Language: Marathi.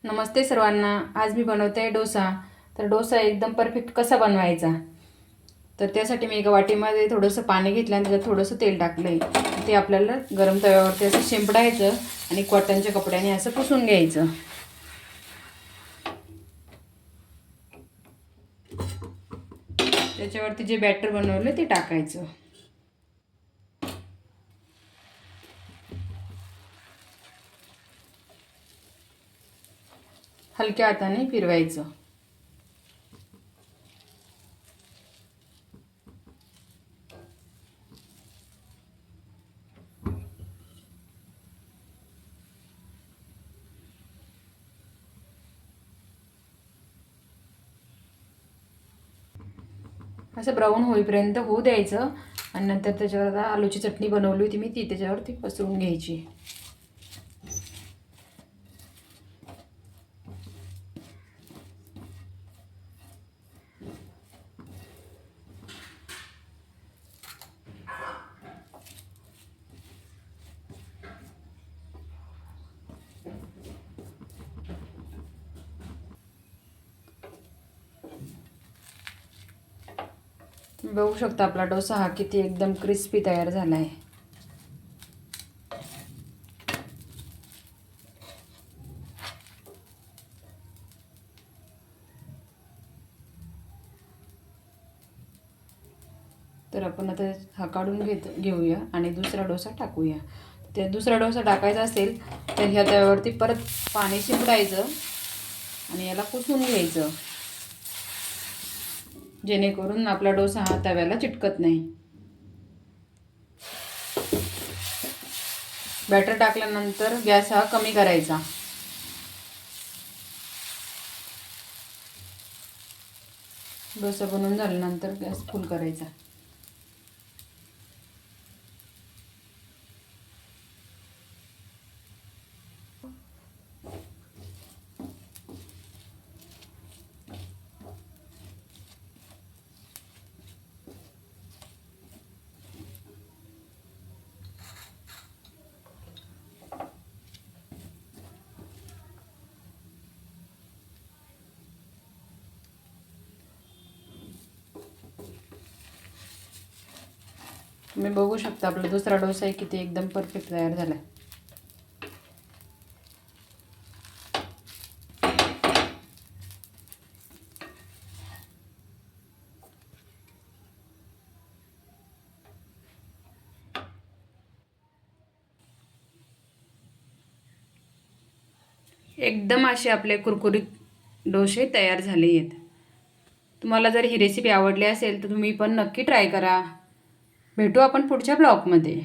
नमस्ते सर्वांना। आज मी बनवते आहे डोसा। तर डोसा एकदम परफेक्ट कसा बनवायचा, तर त्यासाठी मी एका वाटीमध्ये थोडंसं पाणी घेतलं आणि त्याच्यात थोडंसं तेल टाकलं आहे। ते आपल्याला गरम तव्यावरती असं शिंपडायचं आणि कॉटनच्या कपड्याने असं पुसून घ्यायचं। त्याच्यावरती जे बॅटर बनवलं ते टाकायचं। हलक्या हाताने फिरवायचं। असं ब्राऊन होईपर्यंत होऊ द्यायचं आणि नंतर त्याच्यावर आलूची चटणी बनवली होती मी, ती त्याच्यावरती पसरून घ्यायची। बघू शकता आपला डोसा हा किती एकदम क्रिस्पी तयार झाला आहे। तर आपण आता हा काढून घेऊया आणि दुसरा डोसा टाकूया। ते दुसरा डोसा टाकायचा असेल तर ह्या तव्यावरती परत पाणी शिंपडायचं आणि याला पुसून घ्यायचं, जेणेकरून आपला डोसा हा तव्याला चिटकत नाही। बॅटर टाकल्यानंतर गॅस हा कमी करायचा। डोसा बनवून झाल्यानंतर गॅस फुल करायचा। तुम्ही बघू शकता आपला दुसरा डोसा किती एकदम परफेक्ट तयार झाला आहे। एकदम असे आपले कुरकुरीत डोसे तयार झाले आहेत। तुम्हाला जर ही रेसिपी आवडली असेल तर तुम्ही पण नक्की ट्राय करा। भेटू आपण पुढच्या ब्लॉगमध्ये।